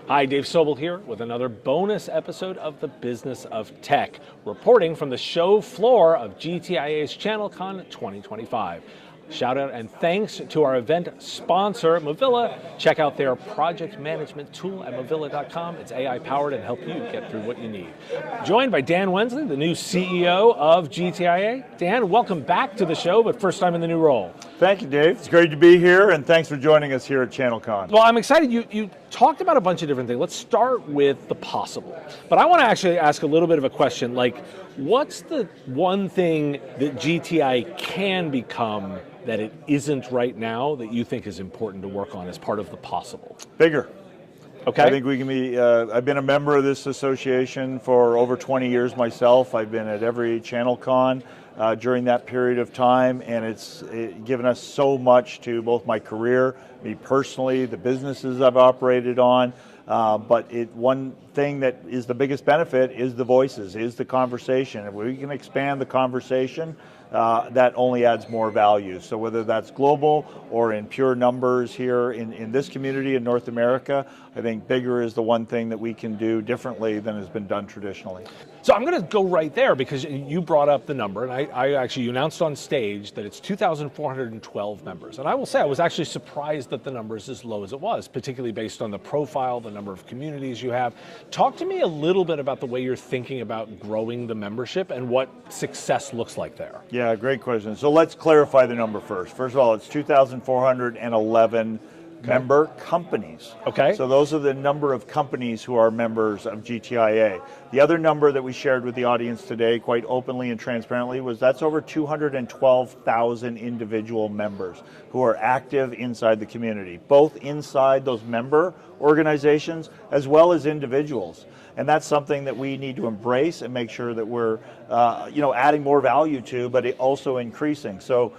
Hi, Dave Sobel here with another bonus episode of The Business of Tech, reporting from the show floor of GTIA's ChannelCon 2025. Shout out and thanks to our event sponsor, Movilla. Check out their project management tool at movilla.com. It's AI powered and help you get through what you need. Joined by Dan Wensley, the new CEO of GTIA. Dan, welcome back to the show, but first time in the new role. Thank you, Dave. It's great to be here, and thanks for joining us here at ChannelCon. Well, I'm excited. You talked about a bunch of different things. Let's start with the possible. But I want to actually ask a little bit of a question, like, what's the one thing that GTI can become that it isn't right now that you think is important to work on as part of the possible? Bigger. Okay. I think we can be, I've been a member of this association for over 20 years myself. I've been at every ChannelCon during that period of time, and it's given us so much to both my career, me personally, the businesses I've operated on. But one thing that is the biggest benefit is the voices, is the conversation. If we can expand the conversation, that only adds more value. So whether that's global or in pure numbers here in this community in North America, I think bigger is the one thing that we can do differently than has been done traditionally. So I'm going to go right there because you brought up the number, and I actually, you announced on stage that it's 2,412 members. And I will say, I was actually surprised that the number is as low as it was, particularly based on the profile, the number of communities you have. Talk to me a little bit about the way you're thinking about growing the membership and what success looks like there. Yeah, great question. So let's clarify the number first. First of all, it's 2,411 member companies. Okay. So those are the number of companies who are members of GTIA. The other number that we shared with the audience today, quite openly and transparently, was that's over 212,000 individual members who are active inside the community, both inside those member organizations as well as individuals. And that's something that we need to embrace and make sure that we're adding more value to, but it also increasing. So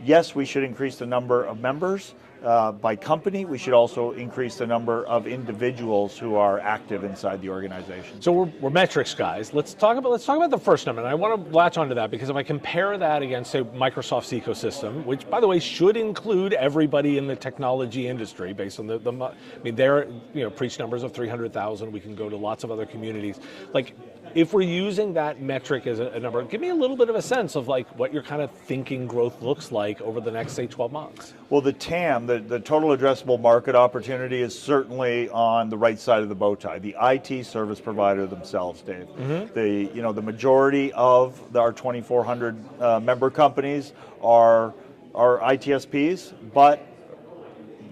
yes, we should increase the number of members. By company, we should also increase the number of individuals who are active inside the organization. So we're metrics guys. Let's talk about the first number, and I want to latch onto that because if I compare that against, say, Microsoft's ecosystem, which, by the way, should include everybody in the technology industry, based on they're preach numbers of 300,000. We can go to lots of other communities. Like, if we're using that metric as a number, give me a little bit of a sense of like what you're kind of thinking growth looks like over the next, say, 12 months. Well, the TAM, the total addressable market opportunity, is certainly on the right side of the bow tie. The IT service provider themselves, Dave. Mm-hmm. The majority of our 2,400 member companies are ITSPs, but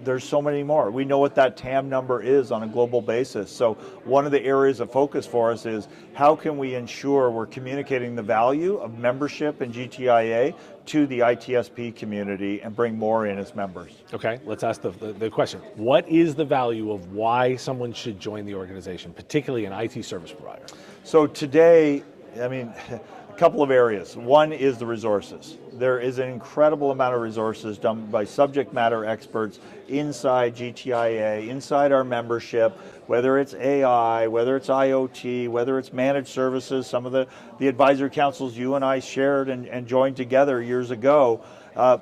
there's so many more. We know what that TAM number is on a global basis. So one of the areas of focus for us is how can we ensure we're communicating the value of membership in GTIA to the ITSP community and bring more in as members. Okay, let's ask the question. What is the value of why someone should join the organization, particularly an IT service provider? So today, a couple of areas. One is the resources. There is an incredible amount of resources done by subject matter experts inside GTIA, inside our membership, whether it's AI, whether it's IoT, whether it's managed services. Some of the advisory councils you and I shared and joined together years ago,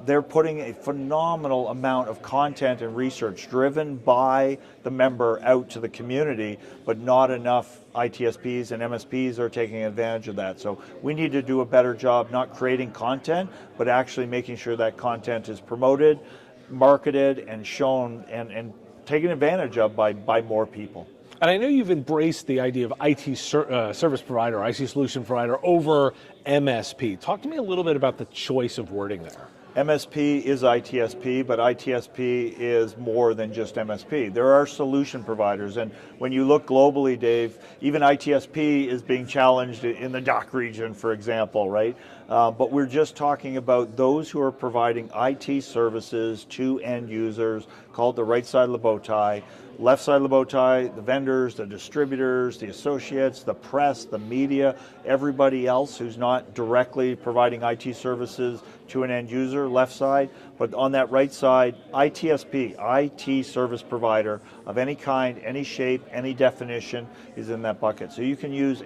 they're putting a phenomenal amount of content and research driven by the member out to the community, but not enough ITSPs and MSPs are taking advantage of that. So we need to do a better job not creating content, but actually making sure that content is promoted, marketed, and shown and taken advantage of by more people. And I know you've embraced the idea of IT service provider, IT solution provider over MSP. Talk to me a little bit about the choice of wording there. MSP is ITSP, but ITSP is more than just MSP. There are solution providers, and when you look globally, Dave, even ITSP is being challenged in the DACH region, for example, right? But we're just talking about those who are providing IT services to end users, called the right side of the bow tie. Left side of the bow tie, the vendors, the distributors, the associates, the press, the media, everybody else who's not directly providing IT services to an end user, left side. But on that right side, ITSP, IT service provider of any kind, any shape, any definition is in that bucket. So you can use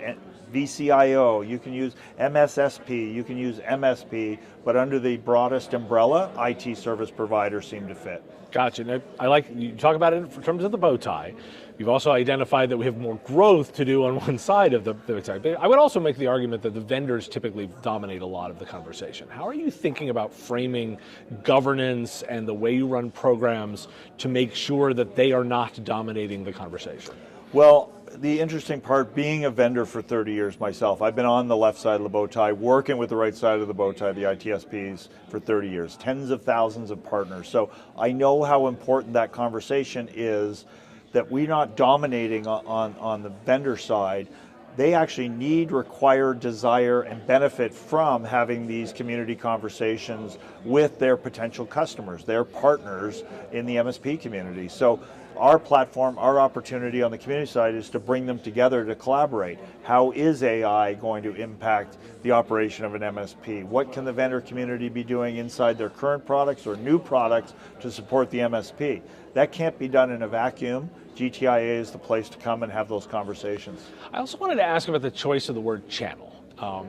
VCIO, you can use MSSP, you can use MSP, but under the broadest umbrella, IT service providers seem to fit. Gotcha. Now, I like you talk about it in terms of the bow tie. You've also identified that we have more growth to do on one side of the bow tie. But I would also make the argument that the vendors typically dominate a lot of the conversation. How are you thinking about framing governance and the way you run programs to make sure that they are not dominating the conversation? Well, the interesting part, being a vendor for 30 years myself, I've been on the left side of the bow tie, working with the right side of the bow tie, the ITSPs, for 30 years, tens of thousands of partners. So I know how important that conversation is, that we're not dominating on the vendor side. They actually need, require, desire, and benefit from having these community conversations with their potential customers, their partners in the MSP community. So our platform, our opportunity on the community side is to bring them together to collaborate. How is AI going to impact the operation of an MSP? What can the vendor community be doing inside their current products or new products to support the MSP? That can't be done in a vacuum. GTIA is the place to come and have those conversations. I also wanted to ask about the choice of the word channel.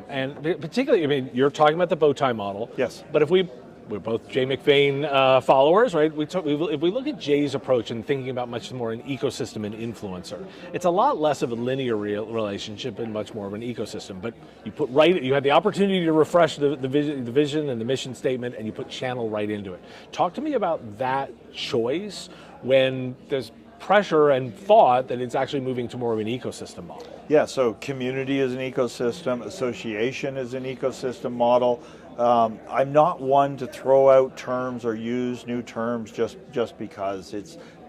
And particularly, I mean, you're talking about the bow tie model. Yes. But if we're both Jay McVane followers, right? If we look at Jay's approach and thinking about much more an ecosystem and influencer, it's a lot less of a linear relationship and much more of an ecosystem. But you had the opportunity to refresh the vision and the mission statement, and you put channel right into it. Talk to me about that choice when there's pressure and thought that it's actually moving to more of an ecosystem model. Yeah, so community is an ecosystem, association is an ecosystem model. I'm not one to throw out terms or use new terms just because.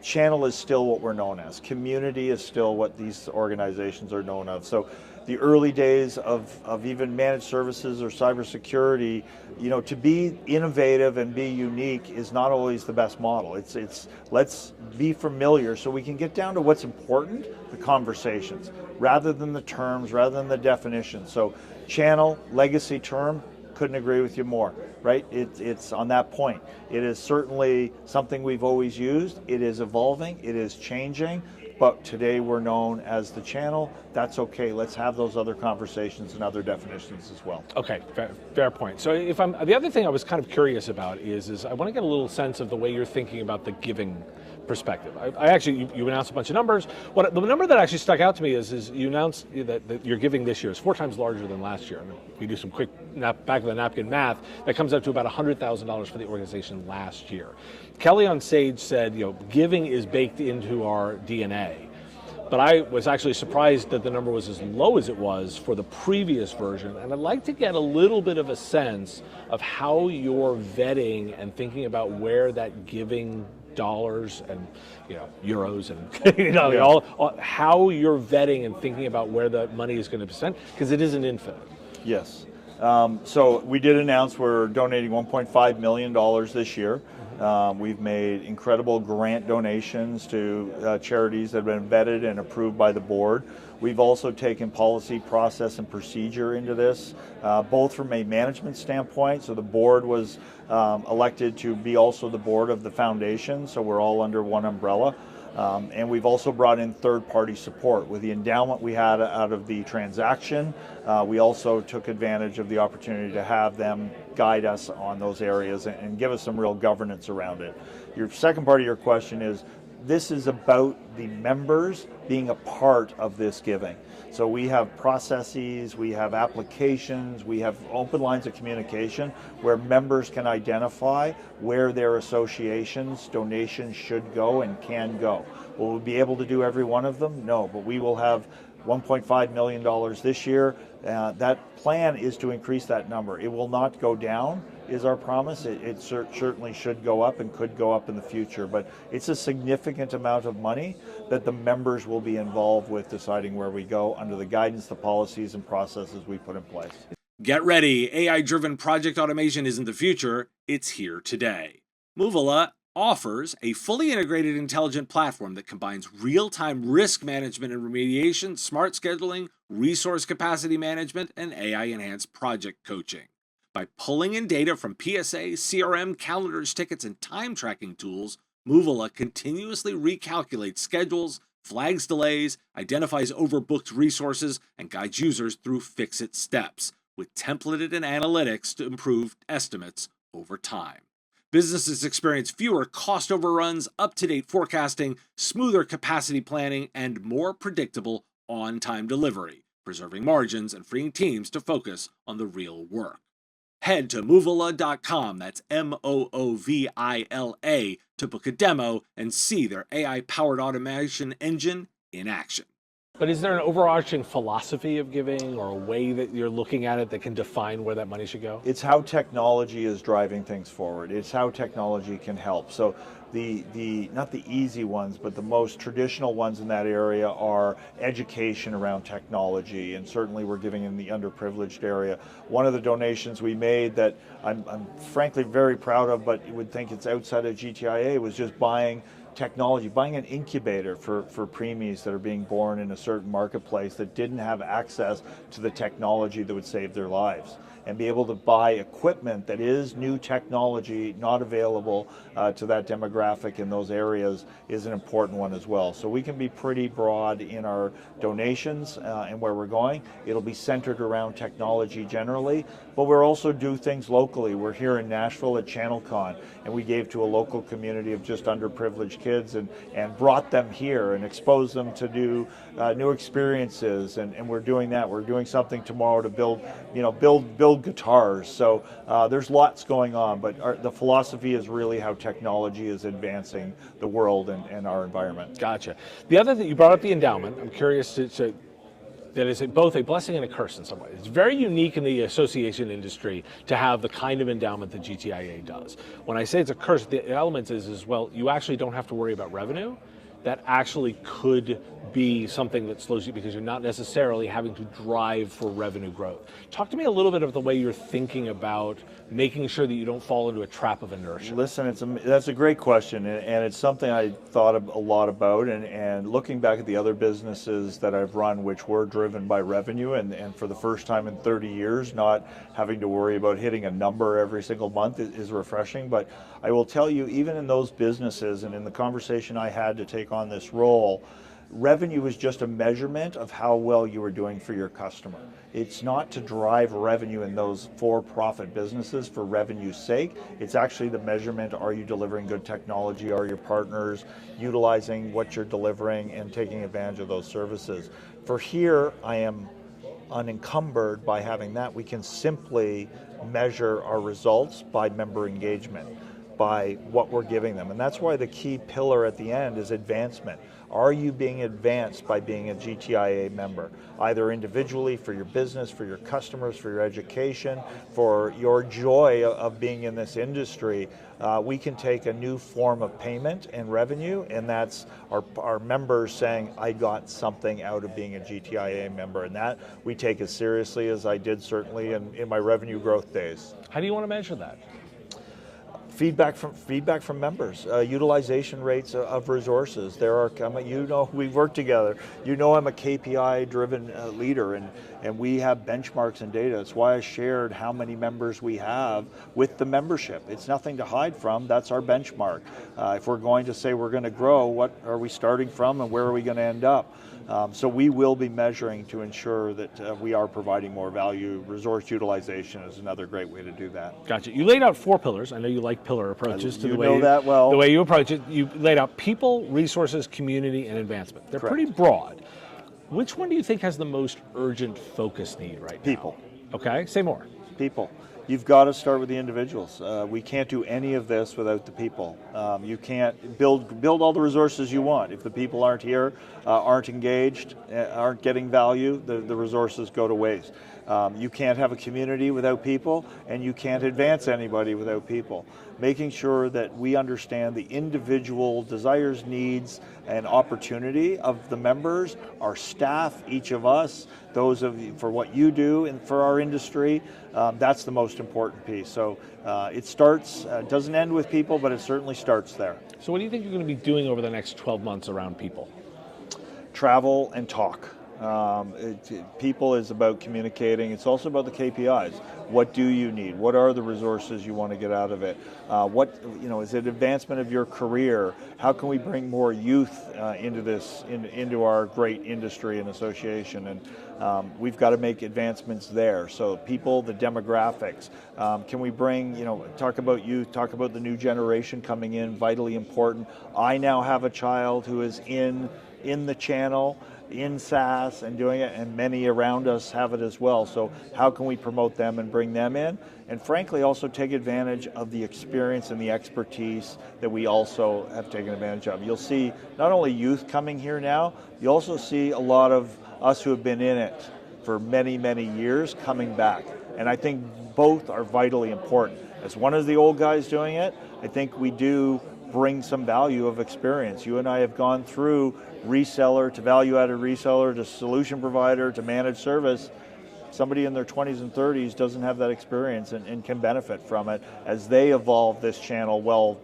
Channel is still what we're known as. Community is still what these organizations are known of. So the early days of even managed services or cybersecurity, to be innovative and be unique is not always the best model. It's let's be familiar so we can get down to what's important, the conversations, rather than the terms, rather than the definitions. So channel, legacy term, couldn't agree with you more, right? It's on that point. It is certainly something we've always used. It is evolving, it is changing, but today we're known as the channel. That's okay. Let's have those other conversations and other definitions as well. Okay, fair point. So the other thing I was kind of curious about is I want to get a little sense of the way you're thinking about the giving perspective. I actually, you announced a bunch of numbers. The number that actually stuck out to me is you announced that your giving this year is 4 times larger than last year. I mean, if you do some quick back of the napkin math, that comes out to about $100,000 for the organization last year. Kelly on stage said, giving is baked into our DNA. But I was actually surprised that the number was as low as it was for the previous version. And I'd like to get a little bit of a sense of how you're vetting and thinking about where that giving dollars and euros and how you're vetting and thinking about where the money is going to be spent, because it isn't infinite. Yes. So we did announce we're donating $1.5 million this year. We've made incredible grant donations to charities that have been vetted and approved by the board. We've also taken policy, process, and procedure into this, both from a management standpoint. So the board was elected to be also the board of the foundation, so we're all under one umbrella. And we've also brought in third-party support. With the endowment we had out of the transaction, we also took advantage of the opportunity to have them guide us on those areas and give us some real governance around it. Your second part of your question is, this is about the members being a part of this giving. So we have processes, we have applications, we have open lines of communication where members can identify where their associations, donations should go and can go. Will we be able to do every one of them? No, but we will have $1.5 million this year. That plan is to increase that number. It will not go down, is our promise. It certainly should go up and could go up in the future, but it's a significant amount of money that the members will be involved with deciding where we go under the guidance, the policies, and processes we put in place. Get ready, AI-driven project automation isn't the future, it's here today. Movala offers a fully integrated intelligent platform that combines real-time risk management and remediation, smart scheduling, resource capacity management, and AI-enhanced project coaching. By pulling in data from PSA, CRM, calendars, tickets, and time tracking tools, Movala continuously recalculates schedules, flags delays, identifies overbooked resources, and guides users through fix-it steps, with templated and analytics to improve estimates over time. Businesses experience fewer cost overruns, up-to-date forecasting, smoother capacity planning, and more predictable on-time delivery, preserving margins and freeing teams to focus on the real work. Head to Moovila.com, that's Moovila, to book a demo and see their AI-powered automation engine in action. But is there an overarching philosophy of giving or a way that you're looking at it that can define where that money should go? It's how technology is driving things forward. It's how technology can help. So the not the easy ones, but the most traditional ones in that area are education around technology, and certainly we're giving in the underprivileged area. One of the donations we made that I'm frankly very proud of, but you would think it's outside of GTIA, was just buying technology, buying an incubator for preemies that are being born in a certain marketplace that didn't have access to the technology that would save their lives, and be able to buy equipment that is new technology, not available to that demographic in those areas, is an important one as well. So we can be pretty broad in our donations and where we're going. It'll be centered around technology generally, but we'll also do things locally. We're here in Nashville at ChannelCon, and we gave to a local community of just underprivileged kids and brought them here and exposed them to new experiences, and we're doing that. We're doing something tomorrow to build guitars. So there's lots going on, but the philosophy is really how technology is advancing the world and our environment. Gotcha. The other thing, you brought up the endowment. I'm curious that is both a blessing and a curse in some ways. It's very unique in the association industry to have the kind of endowment that GTIA does. When I say it's a curse, the element is, well, you actually don't have to worry about revenue. That actually could be something that slows you because you're not necessarily having to drive for revenue growth. Talk to me a little bit of the way you're thinking about making sure that you don't fall into a trap of inertia. Listen, that's a great question, and it's something I thought a lot about, and looking back at the other businesses that I've run, which were driven by revenue, and for the first time in 30 years, not having to worry about hitting a number every single month is refreshing. But I will tell you, even in those businesses, and in the conversation I had to take on this role, revenue is just a measurement of how well you are doing for your customer. It's not to drive revenue in those for-profit businesses for revenue's sake. It's actually the measurement: are you delivering good technology? Are your partners utilizing what you're delivering and taking advantage of those services? For here, I am unencumbered by having that. We can simply measure our results by member engagement, by what we're giving them. And that's why the key pillar at the end is advancement. Are you being advanced by being a GTIA member, either individually, for your business, for your customers, for your education, for your joy of being in this industry? We can take a new form of payment and revenue, and that's our members saying, I got something out of being a GTIA member. And that we take as seriously as I did certainly in my revenue growth days. How do you want to measure that? Feedback from members, utilization rates of resources. We've worked together. I'm a KPI-driven leader, and we have benchmarks and data. That's why I shared how many members we have with the membership. It's nothing to hide from. That's our benchmark. If we're going to say we're going to grow, what are we starting from, and where are we going to end up? So we will be measuring to ensure that we are providing more value. Resource utilization is another great way to do that. Gotcha. You laid out 4 pillars. I know you like pillar approaches to the way that well. The way you approach it. You laid out people, resources, community, and advancement. They're Correct. pretty broad. Which one do you think has the most urgent focus need right now? People. Okay, say more. People. You've got to start with the individuals. We can't do any of this without the people. You can't build all the resources you want. If the people aren't here, aren't engaged, aren't getting value, the resources go to waste. You can't have a community without people, and you can't advance anybody without people. Making sure that we understand the individual desires, needs, and opportunity of the members, our staff, each of us, those of you, for what you do and for our industry, that's the most important piece. So it starts, doesn't end with people, but it certainly starts there. So what do you think you're going to be doing over the next 12 months around people? Travel and talk. People is about communicating. It's also about the KPIs. What do you need? What are the resources you want to get out of it? Is it advancement of your career? How can we bring more youth into our great industry and association? And we've got to make advancements there. So people, the demographics. Can we bring, talk about youth, talk about the new generation coming in, vitally important. I now have a child who is in the channel, in SaaS and doing it, and many around us have it as well. So how can we promote them and bring them in? And frankly, also take advantage of the experience and the expertise that we also have taken advantage of. You'll see not only youth coming here now, you also see a lot of us who have been in it for many, many years coming back. And I think both are vitally important. As one of the old guys doing it, I think we do bring some value of experience. You and I have gone through reseller to value-added reseller to solution provider to managed service. Somebody in their 20s and 30s doesn't have that experience and can benefit from it as they evolve this channel well,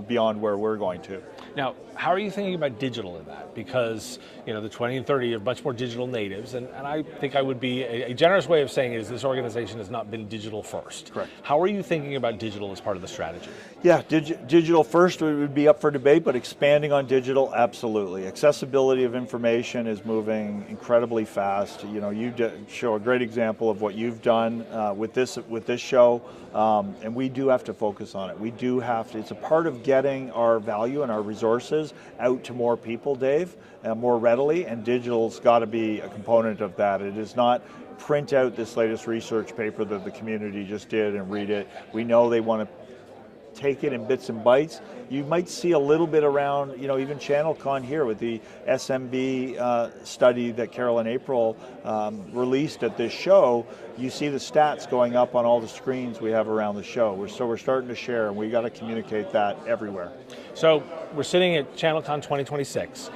beyond where we're going to. Now, how are you thinking about digital in that? Because, the 20 and 30 are much more digital natives, and I think I would be, a generous way of saying is this organization has not been digital first. Correct. How are you thinking about digital as part of the strategy? Yeah, digital first would be up for debate, but expanding on digital, absolutely. Accessibility of information is moving incredibly fast. You show a great example of what you've done with this show, and we do have to focus on it. We do have to. It's a part of getting our value and our resources out to more people, Dave, more readily, and digital's got to be a component of that. It is not print out this latest research paper that the community just did and read it. We know they want to take it in bits and bytes. You might see a little bit around, even ChannelCon here with the SMB study that Carol and April released at this show. You see the stats going up on all the screens we have around the show. So we're starting to share, and we got to communicate that everywhere. So we're sitting at ChannelCon 2026.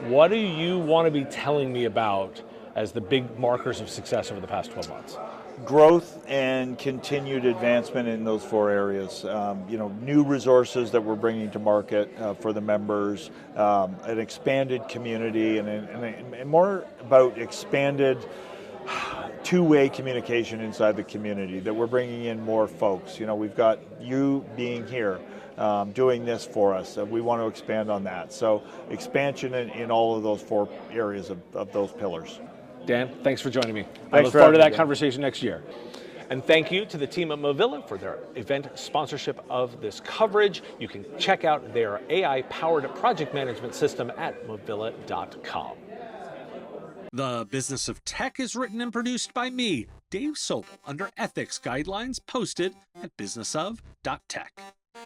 What do you want to be telling me about as the big markers of success over the past 12 months? Growth and continued advancement in those 4 areas. New resources that we're bringing to market for the members, an expanded community, and more about expanded two-way communication inside the community, that we're bringing in more folks. We've got you being here, doing this for us. We want to expand on that. So expansion in all of those 4 areas of those pillars. Dan, thanks for joining me. Thanks I look for forward to having that me. conversation next year. And thank you to the team at Movilla for their event sponsorship of this coverage. You can check out their AI-powered project management system at movilla.com. The Business of Tech is written and produced by me, Dave Sobel, under ethics guidelines posted at businessof.tech.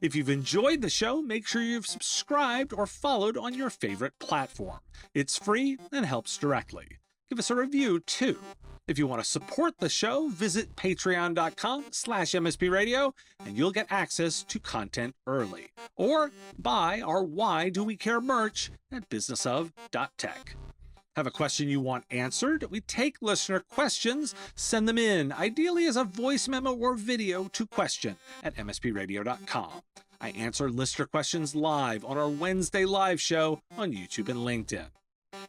If you've enjoyed the show, make sure you've subscribed or followed on your favorite platform. It's free and helps directly. Give us a review, too. If you want to support the show, visit patreon.com/MSPradio, and you'll get access to content early. Or buy our Why Do We Care merch at businessof.tech. Have a question you want answered? We take listener questions, send them in, ideally as a voice memo or video to question@mspradio.com. I answer listener questions live on our Wednesday live show on YouTube and LinkedIn.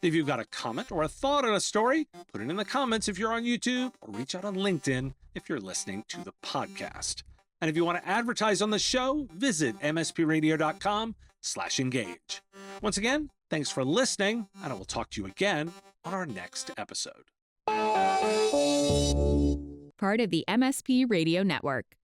If you've got a comment or a thought on a story, put it in the comments if you're on YouTube, or reach out on LinkedIn if you're listening to the podcast. And if you want to advertise on the show, visit mspradio.com/engage. Once again, thanks for listening, and I will talk to you again on our next episode. Part of the MSP Radio Network.